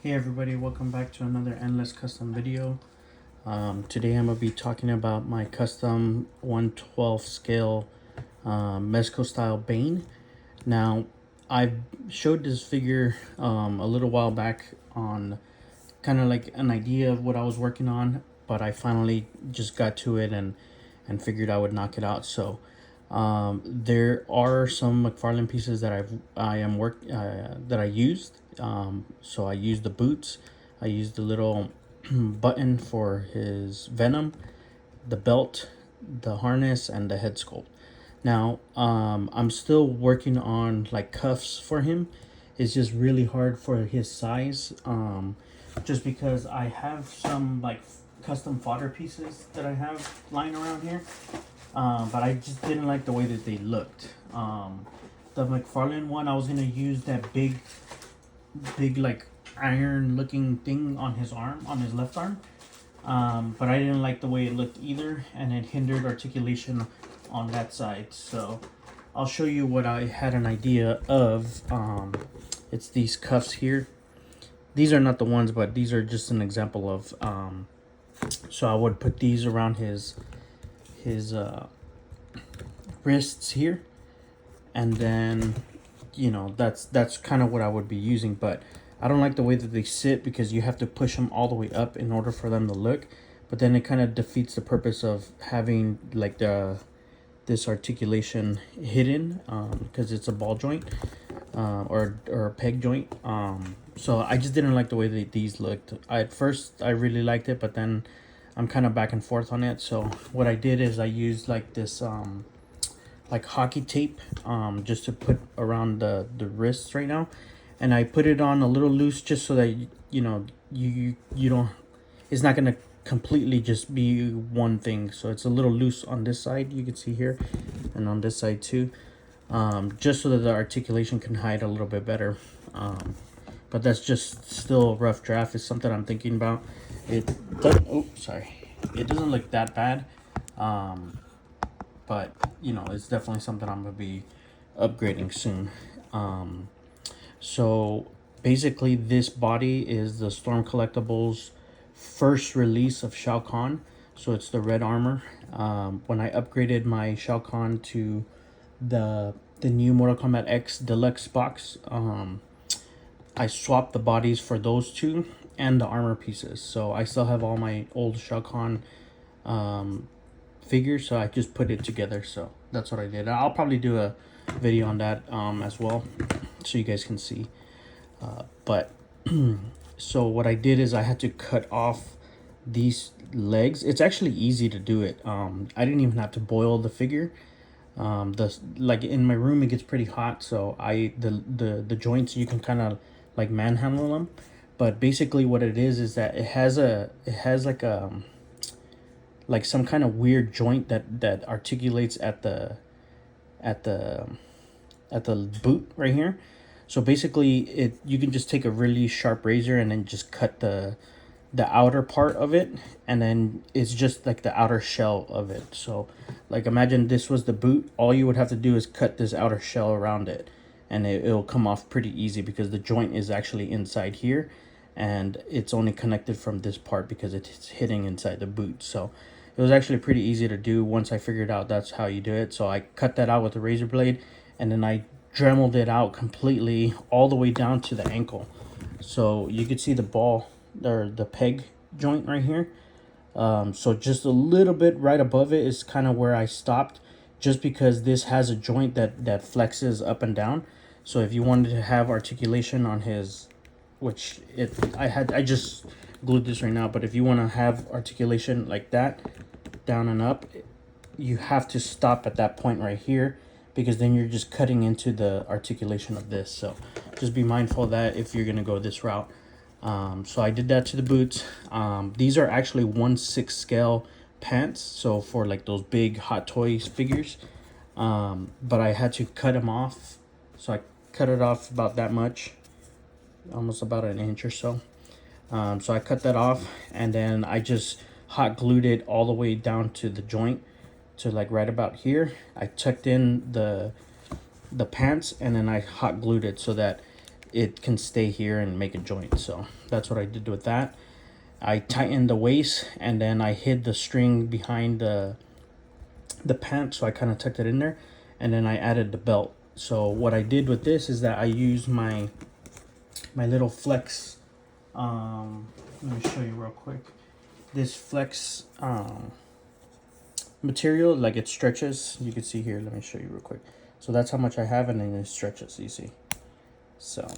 Hey everybody, welcome back to another endless custom video. Today I'm going to be talking about my custom 1/12 scale Mezco style Bane. Now, I showed this figure a little while back on kind of like an idea of what I was working on, but I finally just got to it and figured I would knock it out. So there are some McFarlane pieces that that I used. So I used the boots. I used the little button for his Venom, the belt, the harness, and the head sculpt. Now, I'm still working on like cuffs for him. It's just really hard for his size. Just because I have some like custom fodder pieces that I have lying around here. But I just didn't like the way that they looked. The McFarlane one, I was gonna use that big like iron looking thing on his arm, on his left arm. But I didn't like the way it looked either, and it hindered articulation on that side. So I'll show you what I had an idea of. It's these cuffs here. These are not the ones, but these are just an example of. So I would put these around his wrists here, and then that's kind of what I would be using. But I don't like the way that they sit because you have to push them all the way up in order for them to look, but then it kind of defeats the purpose of having like this articulation hidden, because it's a ball joint, or a peg joint. So I just didn't like the way that these looked. At first I really liked it, but then I'm kind of back and forth on it. So what I did is I used like this like hockey tape, just to put around the wrists right now, and I put it on a little loose just so that you don't, it's not gonna completely just be one thing. So it's a little loose on this side, you can see here, and on this side too, just so that the articulation can hide a little bit better. But that's just still a rough draft. It's something I'm thinking about. It doesn't, oh sorry, it doesn't look that bad, but it's definitely something I'm gonna be upgrading soon. So basically this body is the Storm Collectibles first release of Shao Kahn. So it's the red armor. When I upgraded my Shao Kahn to the new Mortal Kombat X deluxe box, I swapped the bodies for those two and the armor pieces. So I still have all my old Shao Kahn figures, so I just put it together. So that's what I did. I'll probably do a video on that as well, so you guys can see. But so what I did is I had to cut off these legs. It's actually easy to do it. I didn't even have to boil the figure. Like in my room it gets pretty hot, so the joints, you can kind of like manhandle them. But basically what it is that it has like some kind of weird joint that articulates at the at the boot right here. So basically you can just take a really sharp razor and then just cut the outer part of it, and then it's just like the outer shell of it. So like imagine this was the boot, all you would have to do is cut this outer shell around it, and it'll come off pretty easy because the joint is actually inside here, and it's only connected from this part because it's hitting inside the boot. So it was actually pretty easy to do once I figured out that's how you do it. So I cut that out with a razor blade, and then I dremeled it out completely all the way down to the ankle. So you could see the ball, or the peg joint right here. So just a little bit right above it is kind of where I stopped, just because this has a joint that flexes up and down. So if you wanted to have articulation on his, which I just glued this right now, but if you want to have articulation like that, down and up, you have to stop at that point right here, because then you're just cutting into the articulation of this. So just be mindful of that if you're gonna go this route. So I did that to the boots. These are actually 1/6 scale pants, so for like those big Hot Toys figures. But I had to cut them off, so I cut it off about that much, almost about an inch or so. So I cut that off, and then I just hot glued it all the way down to the joint, to like right about here. I tucked in the pants, and then I hot glued it so that it can stay here and make a joint. So that's what I did with that. I tightened the waist, and then I hid the string behind the pant, so I kind of tucked it in there, and then I added the belt. So what I did with this is that I used my little flex. Let me show you real quick. This flex material, like it stretches. You can see here. Let me show you real quick. So that's how much I have, and then it stretches. You see. So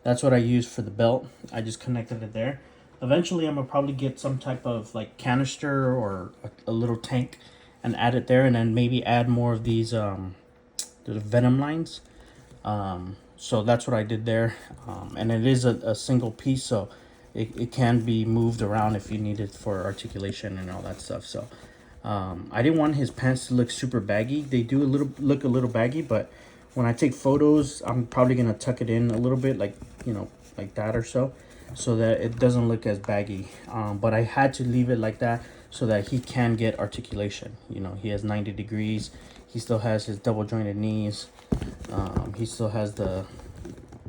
that's what I used for the belt. I just connected it there. Eventually, I'm gonna probably get some type of like canister or a little tank and add it there, and then maybe add more of these the venom lines. So that's what I did there, and it is a single piece, so it can be moved around if you need it for articulation and all that stuff. So I didn't want his pants to look super baggy. They do look a little baggy, but when I take photos, I'm probably gonna tuck it in a little bit, like, you know, like that or so that it doesn't look as baggy. But I had to leave it like that so that he can get articulation. You know, he has 90 degrees. He still has his double jointed knees. He still has the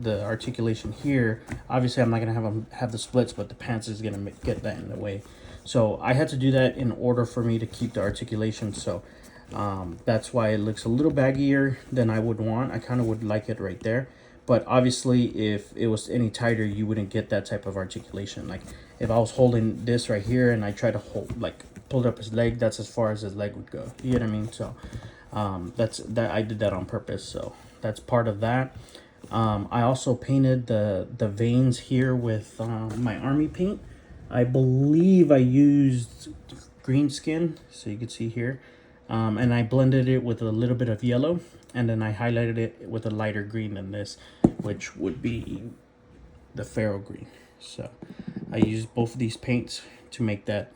articulation here. Obviously, I'm not gonna have him have the splits, but the pants is gonna get that in the way. So I had to do that in order for me to keep the articulation. So that's why it looks a little baggier than I would want. I kind of would like it right there. But obviously, if it was any tighter, you wouldn't get that type of articulation. Like if I was holding this right here and I tried to hold, like pull up his leg, that's as far as his leg would go. You know what I mean? So I did that on purpose. So that's part of that. I also painted the veins here with my army paint. I believe I used green skin, so you can see here. And I blended it with a little bit of yellow, and then I highlighted it with a lighter green than this, which would be the pharaoh green. So I used both of these paints to make that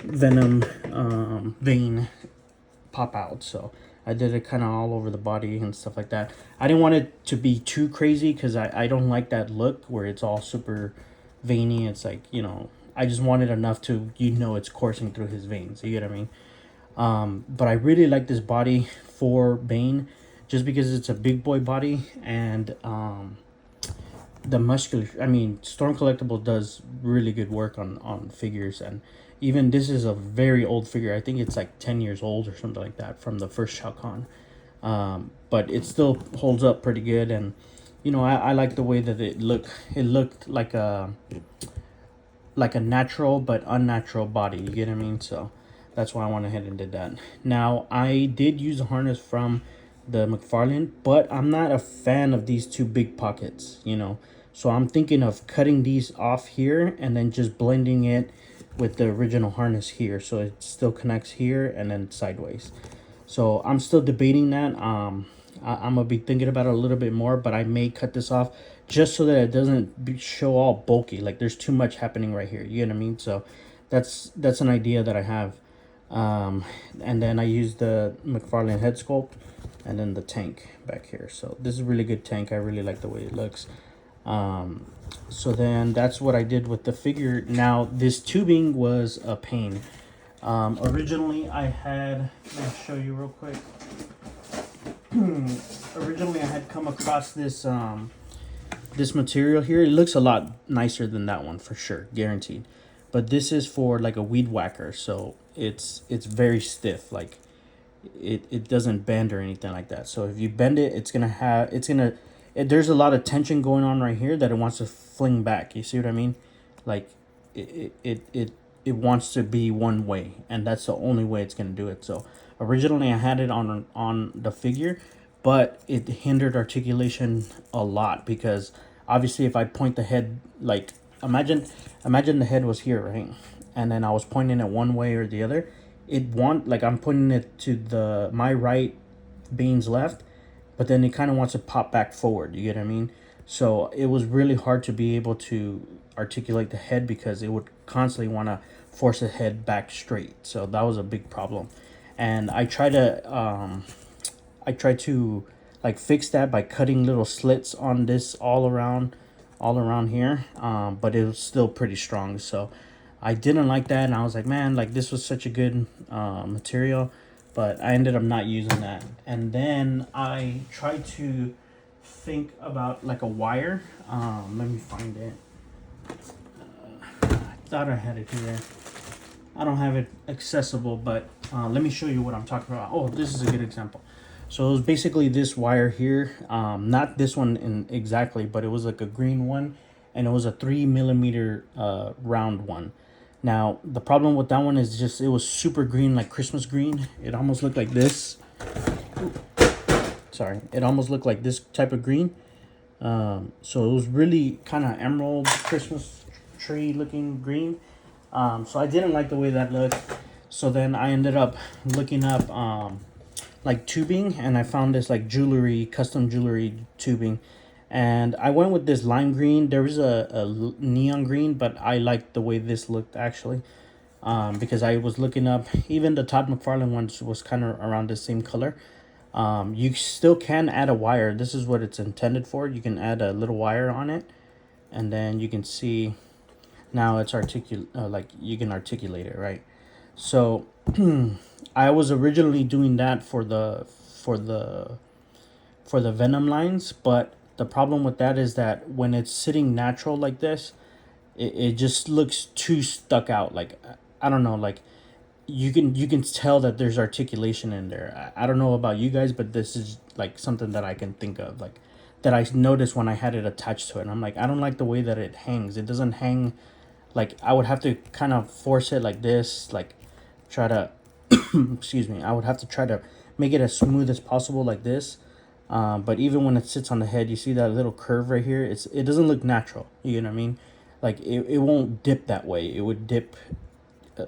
venom vein pop out. So I did it kind of all over the body and stuff like that. I didn't want it to be too crazy because I don't like that look where it's all super veiny. It's like, you know, I just wanted enough to, you know, it's coursing through his veins. You get what I mean? But I really like this body for Bane just because it's a big boy body, and the muscular, I mean, Storm Collectible does really good work on figures, and even this is a very old figure. I think it's like 10 years old or something like that from the first Shao Kahn. But it still holds up pretty good, and you know, I like the way that it looked. It looked like a natural but unnatural body. You get what I mean? So that's why I went ahead and did that. Now, I did use a harness from the McFarlane, but I'm not a fan of these two big pockets, you know. So I'm thinking of cutting these off here and then just blending it with the original harness here, so it still connects here and then sideways. So I'm still debating that. I'm gonna be thinking about it a little bit more, but I may cut this off just so that it doesn't show all bulky. Like there's too much happening right here. You know what I mean? So that's an idea that I have. And then I use the McFarlane head sculpt and then the tank back here. So this is a really good tank. I really like the way it looks. So then that's what I did with the figure. Now this tubing was a pain. Originally I had, let me show you real quick. Originally I had come across this this material here. It looks a lot nicer than that one for sure, guaranteed. But this is for like a weed whacker, so it's very stiff. Like it doesn't bend or anything like that. So if you bend it, there's a lot of tension going on right here that it wants to fling back. You see what I mean? Like it wants to be one way, and that's the only way it's gonna do it. So originally I had it on the figure, but it hindered articulation a lot because obviously if I point the head, like imagine the head was here, right? And then I was pointing it one way or the other. Like I'm pointing it to my right, Bane's left, but then it kind of wants to pop back forward. You get what I mean? So it was really hard to be able to articulate the head because it would constantly want to force the head back straight. So that was a big problem. And I tried to like fix that by cutting little slits on this all around here, but it was still pretty strong. So I didn't like that, and I was like, man, like this was such a good material, but I ended up not using that. And then I tried to think about like a wire. Let me find it. I thought I had it here. I don't have it accessible, but let me show you what I'm talking about. Oh, this is a good example. So it was basically this wire here, not this one in exactly, but it was like a green one, and it was a 3 millimeter round one. Now the problem with that one is just it was super green, like Christmas green. It almost looked like this. Sorry, it almost looked like this type of green. So it was really kind of emerald Christmas tree looking green. So I didn't like the way that looked. So then I ended up looking up like tubing, and I found this like jewelry, custom jewelry tubing. And I went with this lime green. There was a neon green, but I liked the way this looked actually. Because I was looking up, even the Todd McFarlane ones was kind of around the same color. You still can add a wire. This is what it's intended for. You can add a little wire on it, and then you can see now it's like you can articulate it, right? So I was originally doing that for the Venom lines, but the problem with that is that when it's sitting natural like this, it just looks too stuck out. Like I don't know, like you can tell that there's articulation in there. I don't know about you guys, but this is like something that I can think of, like that I noticed when I had it attached to it. And I'm like, I don't like the way that it hangs. It doesn't hang. Like I would have to kind of force it like this, like try to excuse me, I would have to try to make it as smooth as possible like this. But even when it sits on the head, you see that little curve right here. It doesn't look natural. You know what I mean? Like it won't dip that way. It would dip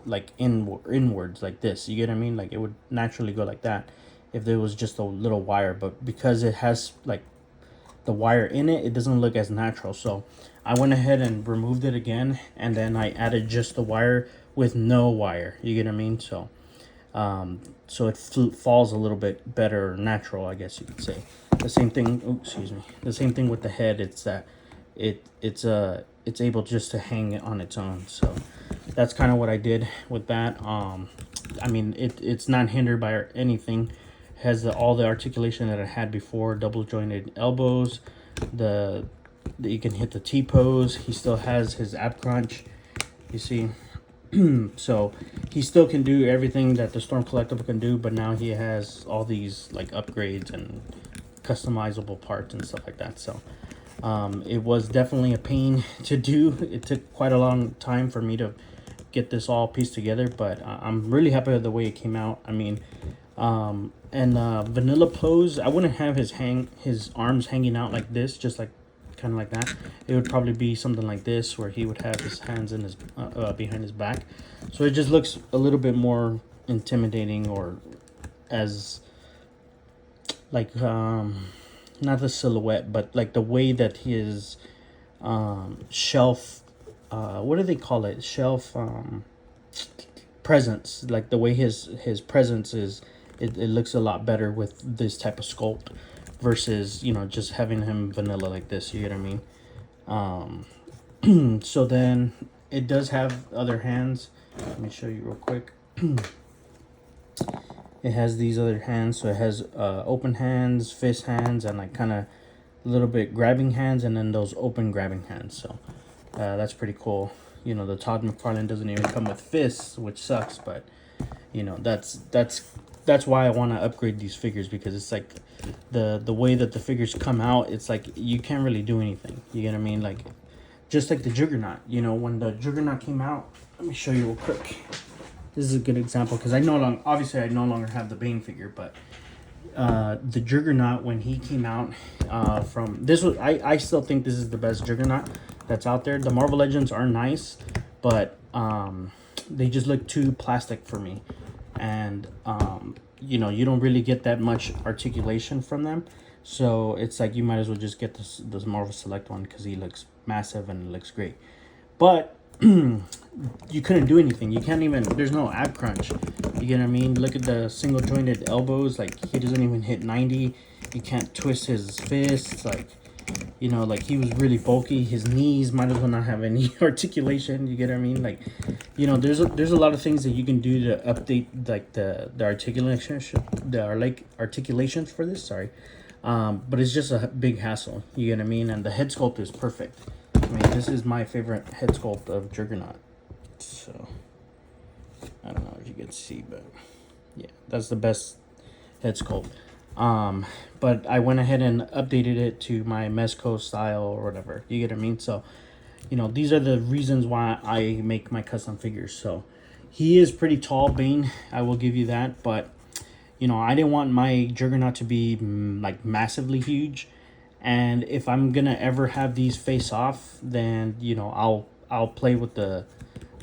like inwards like this. You get what I mean? Like it would naturally go like that if there was just a little wire. But because it has like the wire in it, it doesn't look as natural. So I went ahead and removed it again, and then I added just the wire with no wire. You get what I mean? So so it falls a little bit better, natural, I guess you could say. The same thing. Oh, excuse me. The same thing with the head. It's that it's able just to hang on its own. So that's kind of what I did with that. I mean, it's not hindered by anything. It has all the articulation that I had before. Double jointed elbows. You can hit the T pose. He still has his ab crunch. You see. So he still can do everything that the Storm Collectible can do, but now he has all these like upgrades and customizable parts and stuff like that. So it was definitely a pain to do. It took quite a long time for me to get this all pieced together, but I'm really happy with the way it came out. I mean, vanilla pose, I wouldn't have his arms hanging out like this, just like kind of like that. It would probably be something like this, where he would have his hands in his behind his back. So it just looks a little bit more intimidating, or as like not the silhouette, but like the way that his shelf what do they call it, shelf presence, like the way his presence is, it looks a lot better with this type of sculpt versus, you know, just having him vanilla like this. You get what I mean? So then it does have other hands. Let me show you real quick. It has these other hands. So it has open hands, fist hands, and like kind of a little bit grabbing hands, and then those open grabbing hands. So that's pretty cool. You know, the Todd McFarlane doesn't even come with fists, which sucks, but you know, that's why I want to upgrade these figures, because it's like the way that the figures come out, it's like you can't really do anything. You get what I mean? Like just like the Juggernaut. You know, when the Juggernaut came out, let me show you real quick. This is a good example, because I no longer have the Bane figure, but the Juggernaut, when he came out from this was I still think this is the best Juggernaut that's out there. The Marvel Legends are nice, but they just look too plastic for me, and you know, you don't really get that much articulation from them. So it's like you might as well just get this Marvel Select one, because he looks massive and it looks great. But you couldn't do anything. You can't even, there's no ab crunch. You get what I mean? Look at the single jointed elbows. Like he doesn't even hit 90. You can't twist his fists. Like, you know, like he was really bulky. His knees might as well not have any articulation. You get what I mean? Like, you know, there's a lot of things that you can do to update like the articulation, articulations for this. Sorry. But it's just a big hassle, you get what I mean? And the head sculpt is perfect. I mean, this is my favorite head sculpt of Juggernaut. So, I don't know if you can see, but yeah, that's the best head sculpt. But I went ahead and updated it to my Mezco style or whatever, you get what I mean? So, you know, these are the reasons why I make my custom figures. So, he is pretty tall, Bane, I will give you that, but you know, I didn't want my Juggernaut to be like massively huge, and if I'm gonna ever have these face off, then you know I'll play with the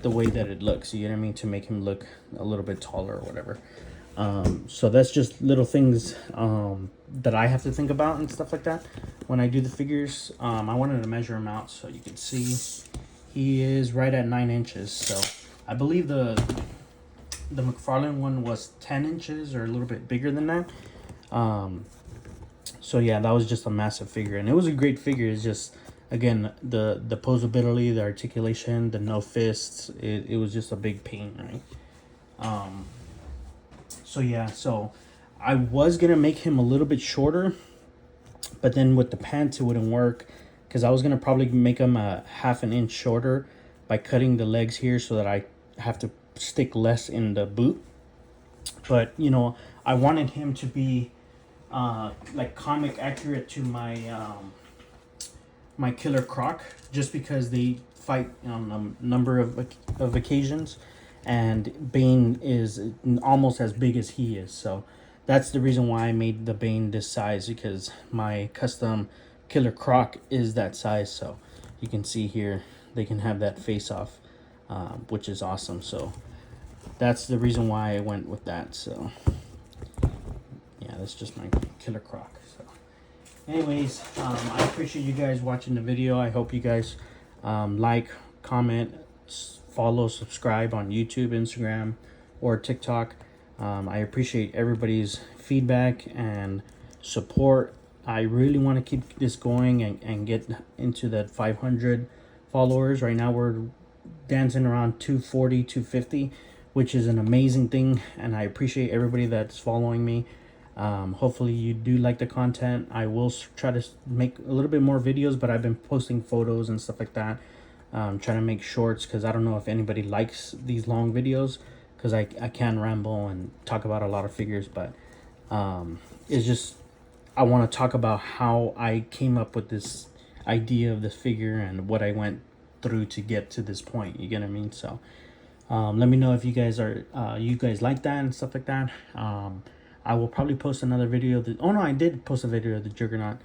way that it looks. You know what I mean, to make him look a little bit taller or whatever. So that's just little things that I have to think about and stuff like that when I do the figures. I wanted to measure him out so you can see he is right at 9 inches. So I believe the McFarlane one was 10 inches or a little bit bigger than that. So yeah, that was just a massive figure, and it was a great figure. It's just, again, the posability, the articulation, the no fists, it was just a big pain, right? So yeah, so I was gonna make him a little bit shorter, but then with the pants it wouldn't work, because I was gonna probably make him a 1/2 inch shorter by cutting the legs here so that I have to stick less in the boot. But you know, I wanted him to be like comic accurate to my my Killer Croc, just because they fight on a number of occasions, and Bane is almost as big as he is. So that's the reason why I made the Bane this size, because my custom Killer Croc is that size. So you can see here they can have that face off, which is awesome. So that's the reason why I went with that. So yeah, that's just my Killer Croc. So anyways, I appreciate you guys watching the video. I hope you guys like, comment, follow, subscribe on YouTube, Instagram, or TikTok. I appreciate everybody's feedback and support. I really want to keep this going and get into that 500 followers. Right now we're dancing around 240, 250, which is an amazing thing, and I appreciate everybody that's following me. Hopefully you do like the content. I will try to make a little bit more videos, but I've been posting photos and stuff like that, trying to make shorts, because I don't know if anybody likes these long videos, because I can ramble and talk about a lot of figures, but it's just, I want to talk about how I came up with this idea of this figure and what I went through to get to this point, you get what I mean? So let me know if you guys are you guys like that and stuff like that. I will probably post another video that, oh no, I did post a video of the Juggernaut,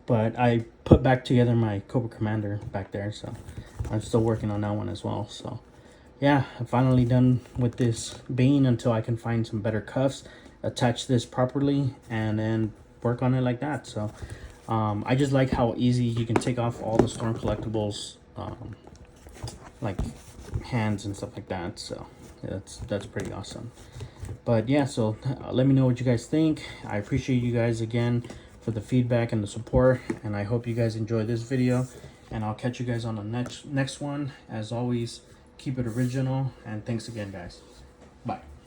but I put back together my Cobra Commander back there, so I'm still working on that one as well. So yeah, I'm finally done with this Bane until I can find some better cuffs, attach this properly, and then work on it like that. So I just like how easy you can take off all the Storm collectibles, like hands and stuff like that. So that's pretty awesome. But yeah, so let me know what you guys think. I appreciate you guys again for the feedback and the support, and I hope you guys enjoy this video, and I'll catch you guys on the next one. As always, keep it original, and thanks again, guys. Bye.